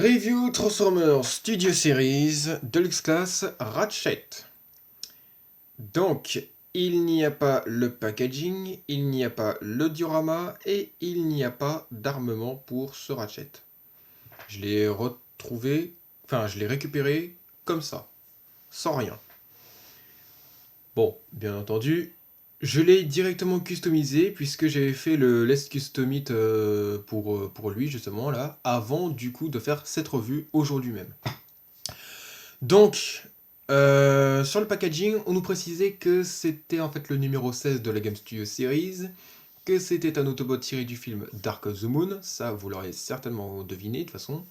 Review Transformers Studio Series Deluxe Class Ratchet. Donc, il n'y a pas le packaging, il n'y a pas le diorama et il n'y a pas d'armement pour ce Ratchet. Je l'ai retrouvé, je l'ai récupéré comme ça, sans rien. Bon, bien entendu, je l'ai directement customisé puisque j'avais fait le Let's Custom It pour lui justement là, avant du coup de faire cette revue aujourd'hui même. Donc, sur le packaging, on nous précisait que c'était en fait le numéro 16 de la Game Studio Series, que c'était un Autobot tiré du film Dark of the Moon, ça vous l'aurez certainement deviné de toute façon,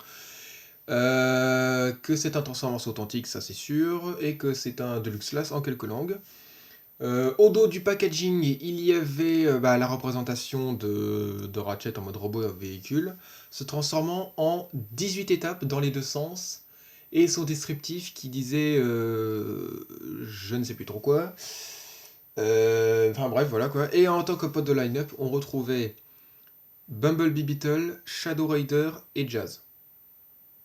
que c'est un Transformers authentique, ça c'est sûr, et que c'est un Deluxe Class en quelques langues. Au dos du packaging, il y avait la représentation de Ratchet en mode robot véhicule, se transformant en 18 étapes dans les deux sens, et son descriptif qui disait je ne sais plus trop quoi. Enfin bref, voilà quoi. Et en tant que pote de line-up, on retrouvait Bumblebee Beetle, Shadow Rider et Jazz.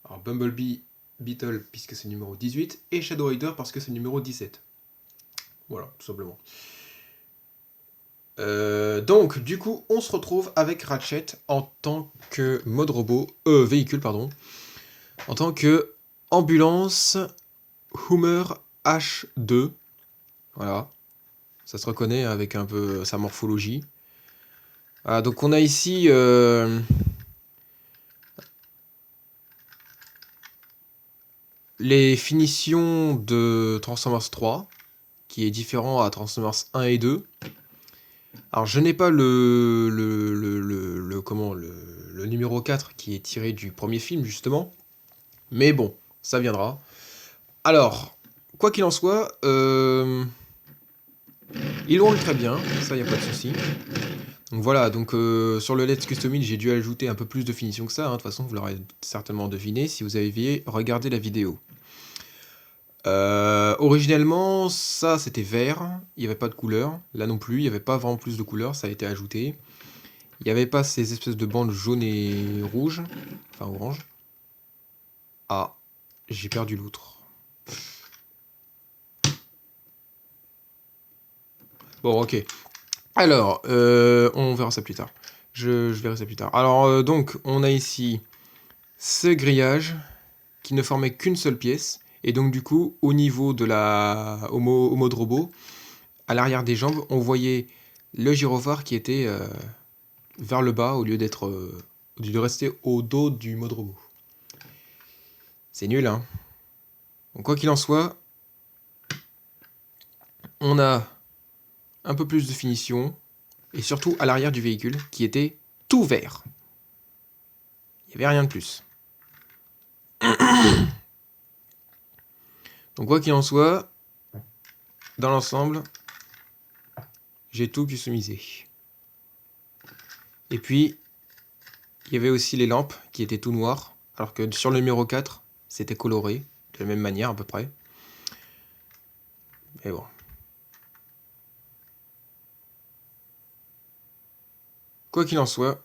Alors Bumblebee Beetle puisque c'est le numéro 18, et Shadow Rider parce que c'est le numéro 17. Voilà, tout simplement. Donc, du coup, on se retrouve avec Ratchet en tant que mode robot, véhicule, pardon, en tant que ambulance Hummer H2. Voilà, ça se reconnaît avec un peu sa morphologie. Voilà, donc on a ici les finitions de Transformers 3, qui est différent à Transformers 1 et 2. Alors je n'ai pas le numéro 4 qui est tiré du premier film justement, mais bon, ça viendra. Alors, quoi qu'il en soit, ils roulent très bien, ça y a pas de souci. Donc voilà, donc sur le Let's Custom It, j'ai dû ajouter un peu plus de finition que ça, hein. De toute façon vous l'aurez certainement deviné si vous avez regardé la vidéo. Originellement, ça c'était vert, il n'y avait pas de couleur. Là non plus, il n'y avait pas vraiment plus de couleur, ça a été ajouté. Il n'y avait pas ces espèces de bandes jaunes et rouges, enfin orange. Ah, j'ai perdu l'outre. Bon, ok. Alors, on verra ça plus tard. Je verrai ça plus tard. Alors, donc, on a ici ce grillage qui ne formait qu'une seule pièce. Et donc, du coup, au niveau de au mode robot, à l'arrière des jambes, on voyait le gyrophare qui était vers le bas au lieu de rester au dos du mode robot. C'est nul, hein. Donc, quoi qu'il en soit, on a un peu plus de finition, et surtout à l'arrière du véhicule, qui était tout vert. Il n'y avait rien de plus. Donc quoi qu'il en soit, dans l'ensemble, j'ai tout customisé. Et puis, il y avait aussi les lampes qui étaient tout noires, alors que sur le numéro 4, c'était coloré, de la même manière à peu près. Mais bon. Quoi qu'il en soit,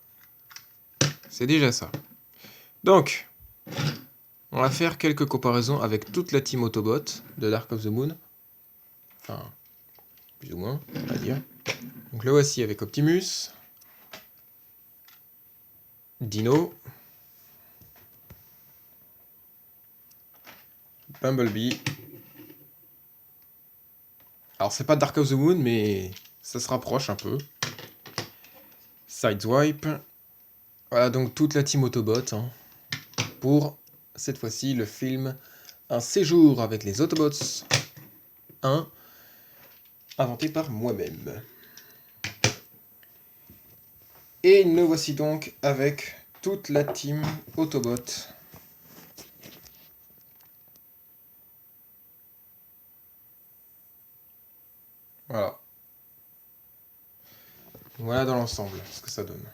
c'est déjà ça. Donc, on va faire quelques comparaisons avec toute la team Autobot de Dark of the Moon. Enfin, plus ou moins, on va dire. Donc le voici avec Optimus, Dino, Bumblebee. Alors c'est pas Dark of the Moon, mais ça se rapproche un peu. Sideswipe. Voilà donc toute la team Autobot, hein, pour cette fois-ci le film Un séjour avec les Autobots 1, inventé par moi-même. Et nous voici donc avec toute la team Autobot. Voilà. Voilà dans l'ensemble ce que ça donne.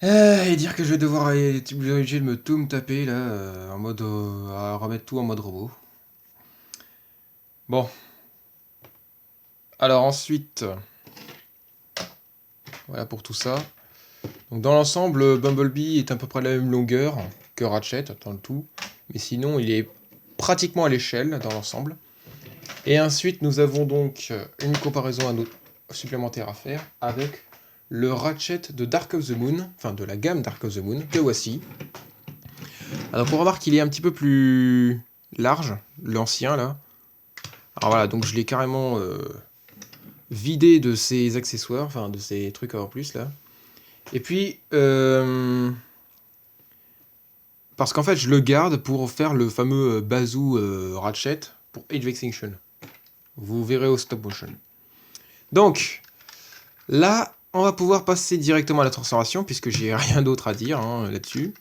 Et dire que je vais devoir être obligé de tout me taper là, en mode à remettre tout en mode robot. Bon. Alors ensuite, voilà pour tout ça. Donc dans l'ensemble, Bumblebee est à peu près la même longueur que Ratchet dans le tout, mais sinon il est pratiquement à l'échelle dans l'ensemble. Et ensuite nous avons donc une comparaison supplémentaire à faire avec le Ratchet de Dark of the Moon, enfin de la gamme Dark of the Moon, que voici. Alors on remarque qu'il est un petit peu plus large, l'ancien là. Alors voilà, donc je l'ai carrément vidé de ses accessoires, enfin de ses trucs en plus là. Et puis, parce qu'en fait je le garde pour faire le fameux bazoo Ratchet pour Age of Extinction. Vous verrez au stop motion. Donc, là, on va pouvoir passer directement à la transformation, puisque j'ai rien d'autre à dire hein, là-dessus.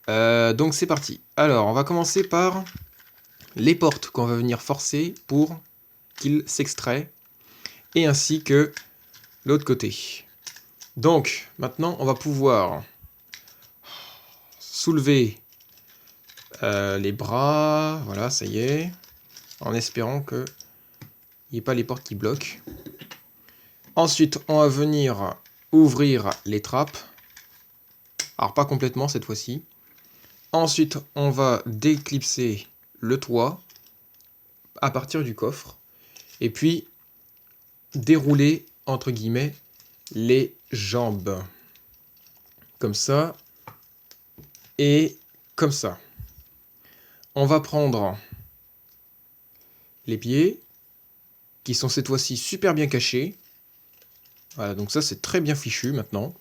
Donc c'est parti. Alors, on va commencer par les portes qu'on va venir forcer pour qu'ils s'extraient, et ainsi que l'autre côté. Donc, maintenant, on va pouvoir soulever les bras, voilà, ça y est, en espérant qu'il n'y ait pas les portes qui bloquent. Ensuite, on va venir ouvrir les trappes. Alors, pas complètement cette fois-ci. Ensuite, on va déclipser le toit à partir du coffre. Et puis, dérouler, entre guillemets, les jambes. Comme ça. Et comme ça. On va prendre les pieds, qui sont cette fois-ci super bien cachés. Voilà, donc ça c'est très bien fichu maintenant.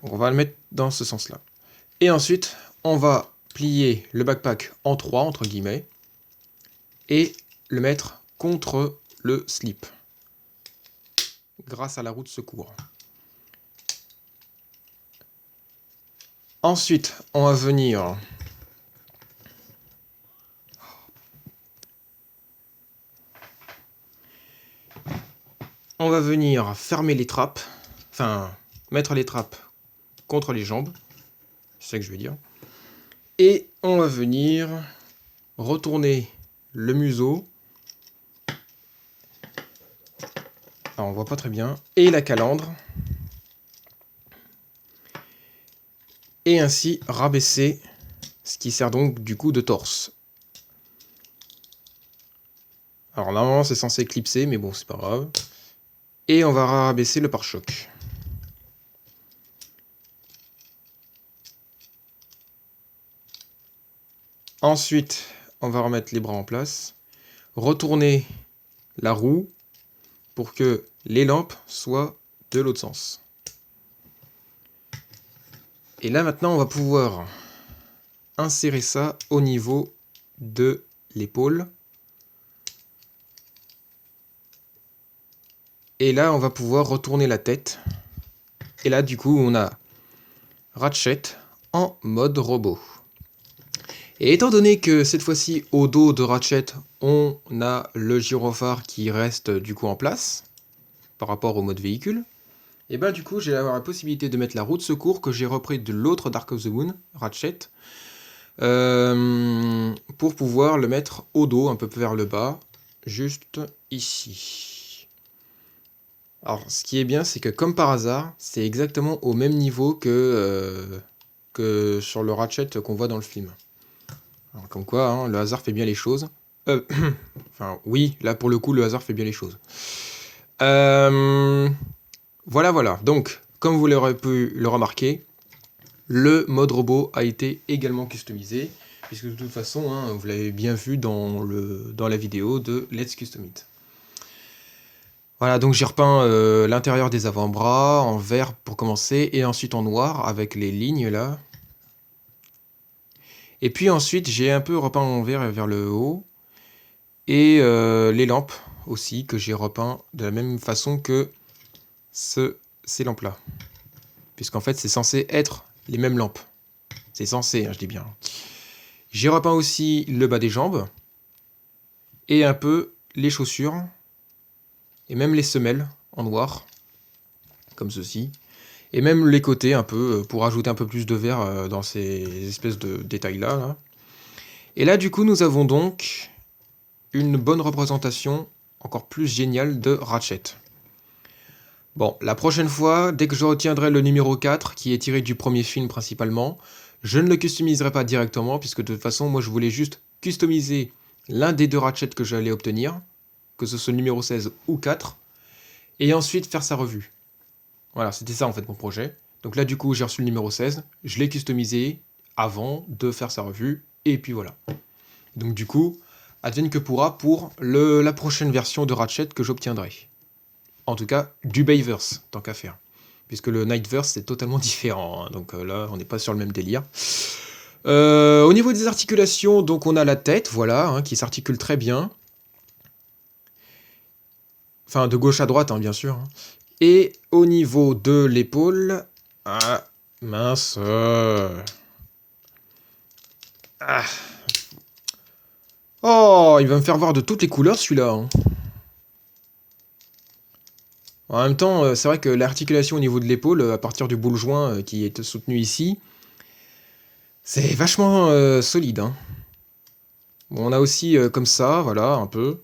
On va le mettre dans ce sens-là. Et ensuite, on va plier le backpack en 3, entre guillemets, et le mettre contre le slip, grâce à la roue de secours. Ensuite, on va venir fermer les trappes, enfin, mettre les trappes contre les jambes, c'est ça que je veux dire. Et on va venir retourner le museau. Alors, on voit pas très bien. Et la calandre. Et ainsi rabaisser ce qui sert donc du coup de torse. Alors normalement c'est censé éclipser, mais bon c'est pas grave. Et on va rabaisser le pare-choc. Ensuite, on va remettre les bras en place. Retourner la roue pour que les lampes soient de l'autre sens. Et là maintenant on va pouvoir insérer ça au niveau de l'épaule. Et là on va pouvoir retourner la tête. Et là du coup on a Ratchet en mode robot. Et étant donné que cette fois-ci au dos de Ratchet on a le gyrophare qui reste du coup en place par rapport au mode véhicule, et ben du coup j'ai la possibilité de mettre la roue de secours que j'ai repris de l'autre Dark of the Moon, Ratchet, pour pouvoir le mettre au dos, un peu vers le bas, juste ici. Alors ce qui est bien c'est que comme par hasard, c'est exactement au même niveau que sur le Ratchet qu'on voit dans le film. Alors, comme quoi, hein, le hasard fait bien les choses. Enfin oui, là pour le coup le hasard fait bien les choses. Voilà. Donc, comme vous l'aurez pu le remarquer, le mode robot a été également customisé, puisque de toute façon, hein, vous l'avez bien vu dans la vidéo de Let's Custom It. Voilà, donc j'ai repeint l'intérieur des avant-bras en vert pour commencer, et ensuite en noir avec les lignes là. Et puis ensuite, j'ai un peu repeint en vert vers le haut, et les lampes aussi, que j'ai repeint de la même façon que ces lampes-là. Puisqu'en fait, c'est censé être les mêmes lampes. C'est censé, hein, je dis bien. J'ai repeint aussi le bas des jambes. Et un peu les chaussures. Et même les semelles en noir. Comme ceci. Et même les côtés un peu, pour ajouter un peu plus de vert dans ces espèces de détails-là. Là. Et là, du coup, nous avons donc une bonne représentation, encore plus géniale, de Ratchet. Bon, la prochaine fois, dès que je retiendrai le numéro 4, qui est tiré du premier film principalement, je ne le customiserai pas directement, puisque de toute façon, moi je voulais juste customiser l'un des deux Ratchet que j'allais obtenir, que ce soit le numéro 16 ou 4, et ensuite faire sa revue. Voilà, c'était ça en fait mon projet. Donc là du coup j'ai reçu le numéro 16, je l'ai customisé avant de faire sa revue, et puis voilà. Donc du coup, advienne que pourra pour la prochaine version de Ratchet que j'obtiendrai. En tout cas, du Bayverse, tant qu'à faire. Puisque le Nightverse, c'est totalement différent. Hein. Donc là, on n'est pas sur le même délire. Au niveau des articulations, donc on a la tête, voilà, hein, qui s'articule très bien. Enfin, de gauche à droite, hein, bien sûr. Hein. Et au niveau de l'épaule... Ah, mince. Ah. Oh, il va me faire voir de toutes les couleurs, celui-là. Hein. En même temps, c'est vrai que l'articulation au niveau de l'épaule, à partir du boule joint qui est soutenu ici, c'est vachement solide. Hein. Bon, on a aussi comme ça, voilà, un peu.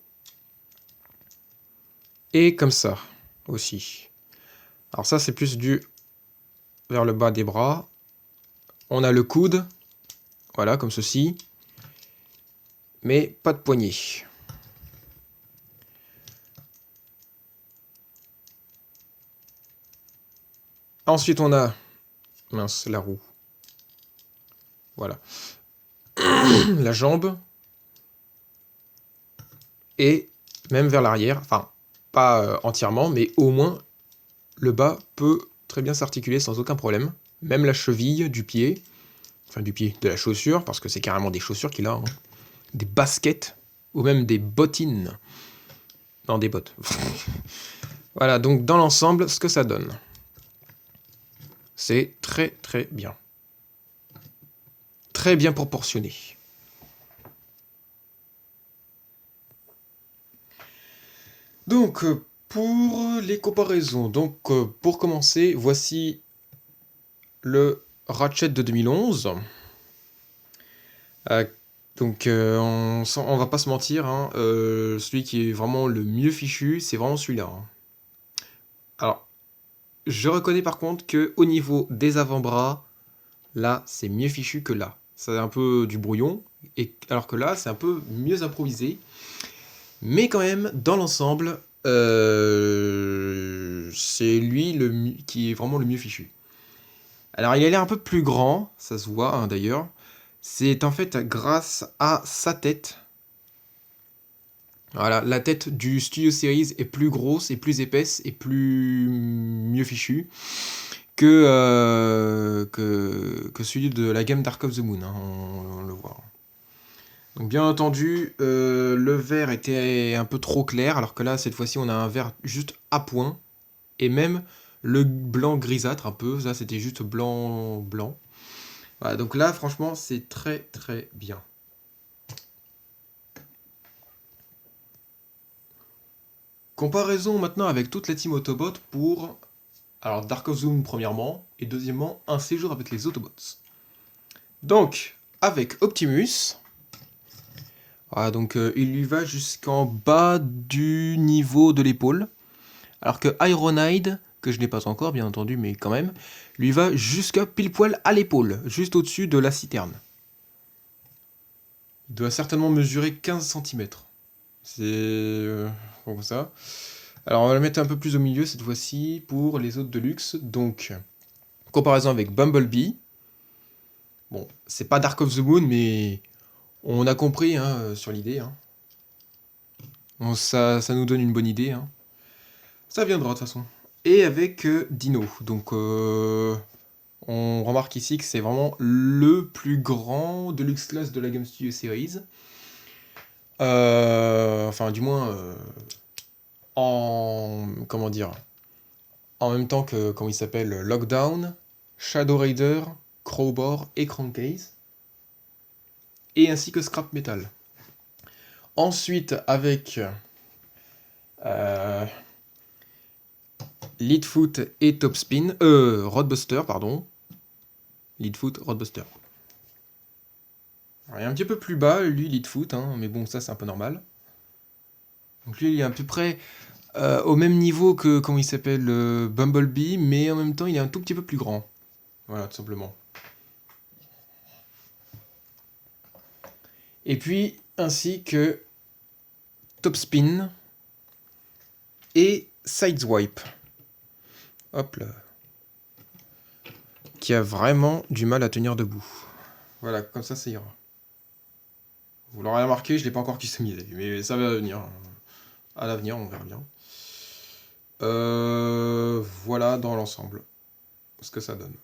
Et comme ça, aussi. Alors ça, c'est plus dû vers le bas des bras. On a le coude, voilà, comme ceci. Mais pas de poignet. Ensuite, on a... Mince, la roue. Voilà. La jambe. Et même vers l'arrière. Enfin, pas entièrement, mais au moins, le bas peut très bien s'articuler sans aucun problème. Même la cheville du pied. Enfin, du pied, de la chaussure, parce que c'est carrément des chaussures qu'il a. Hein. Des baskets. Ou même des bottines. Non, des bottes. Voilà, donc dans l'ensemble, ce que ça donne. C'est très très bien. Très bien proportionné. Donc, pour les comparaisons, donc pour commencer, voici le Ratchet de 2011. Donc, on va pas se mentir, hein, celui qui est vraiment le mieux fichu, c'est vraiment celui-là. Hein. Alors, je reconnais par contre que au niveau des avant-bras, là, c'est mieux fichu que là. C'est un peu du brouillon, et alors que là, c'est un peu mieux improvisé. Mais quand même, dans l'ensemble, c'est lui qui est vraiment le mieux fichu. Alors, il a l'air un peu plus grand, ça se voit hein, d'ailleurs. C'est en fait grâce à sa tête. Voilà, la tête du Studio Series est plus grosse et plus épaisse et plus mieux fichue que celui de la gamme Dark of the Moon, hein, on le voit. Donc bien entendu, le vert était un peu trop clair, alors que là, cette fois-ci, on a un vert juste à point. Et même le blanc grisâtre un peu, ça c'était juste blanc. Voilà, donc là, franchement, c'est très très bien. Comparaison maintenant avec toute la team Autobot pour... Alors Dark of the Moon premièrement, et deuxièmement, un séjour avec les Autobots. Donc, avec Optimus... Voilà, donc il lui va jusqu'en bas du niveau de l'épaule. Alors que Ironhide, que je n'ai pas encore bien entendu, mais quand même, lui va jusqu'à pile poil à l'épaule, juste au-dessus de la citerne. Il doit certainement mesurer 15 cm. C'est comme ça. Alors on va le mettre un peu plus au milieu cette fois-ci pour les autres de luxe. Donc, comparaison avec Bumblebee. Bon, c'est pas Dark of the Moon, mais on a compris hein, sur l'idée. Hein. Bon, ça nous donne une bonne idée. Hein. Ça viendra de toute façon. Et avec Dino. Donc on remarque ici que c'est vraiment le plus grand Deluxe Class de la Game Studio Series. Enfin, du moins, comment dire, en même temps que, comment il s'appelle, Lockdown, Shadow Raider, Crowbar et Crankcase. Et ainsi que Scrap Metal. Ensuite, avec Leadfoot et Topspin, Roadbuster, pardon. Leadfoot, Roadbuster. Alors, il est un petit peu plus bas, lui, Leadfoot, hein, mais bon, ça c'est un peu normal. Donc lui, il est à peu près au même niveau que, comment il s'appelle, Bumblebee, mais en même temps, il est un tout petit peu plus grand. Voilà, tout simplement. Et puis, ainsi que Topspin et Sideswipe. Hop là. Qui a vraiment du mal à tenir debout. Voilà, comme ça ira. Vous l'aurez remarqué, je ne l'ai pas encore customisé, mais ça va venir. À l'avenir, on verra bien. Voilà dans l'ensemble ce que ça donne.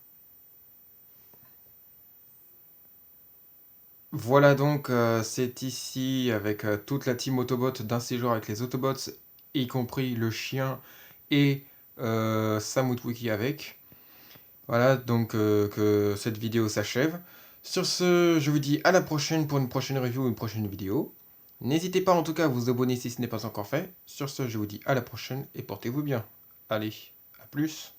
Voilà donc, c'est ici avec toute la team Autobot d'un séjour avec les Autobots, y compris le chien et Sam Witwicky avec. Voilà donc que cette vidéo s'achève. Sur ce, je vous dis à la prochaine pour une prochaine review ou une prochaine vidéo. N'hésitez pas en tout cas à vous abonner si ce n'est pas encore fait. Sur ce, je vous dis à la prochaine et portez-vous bien. Allez, à plus.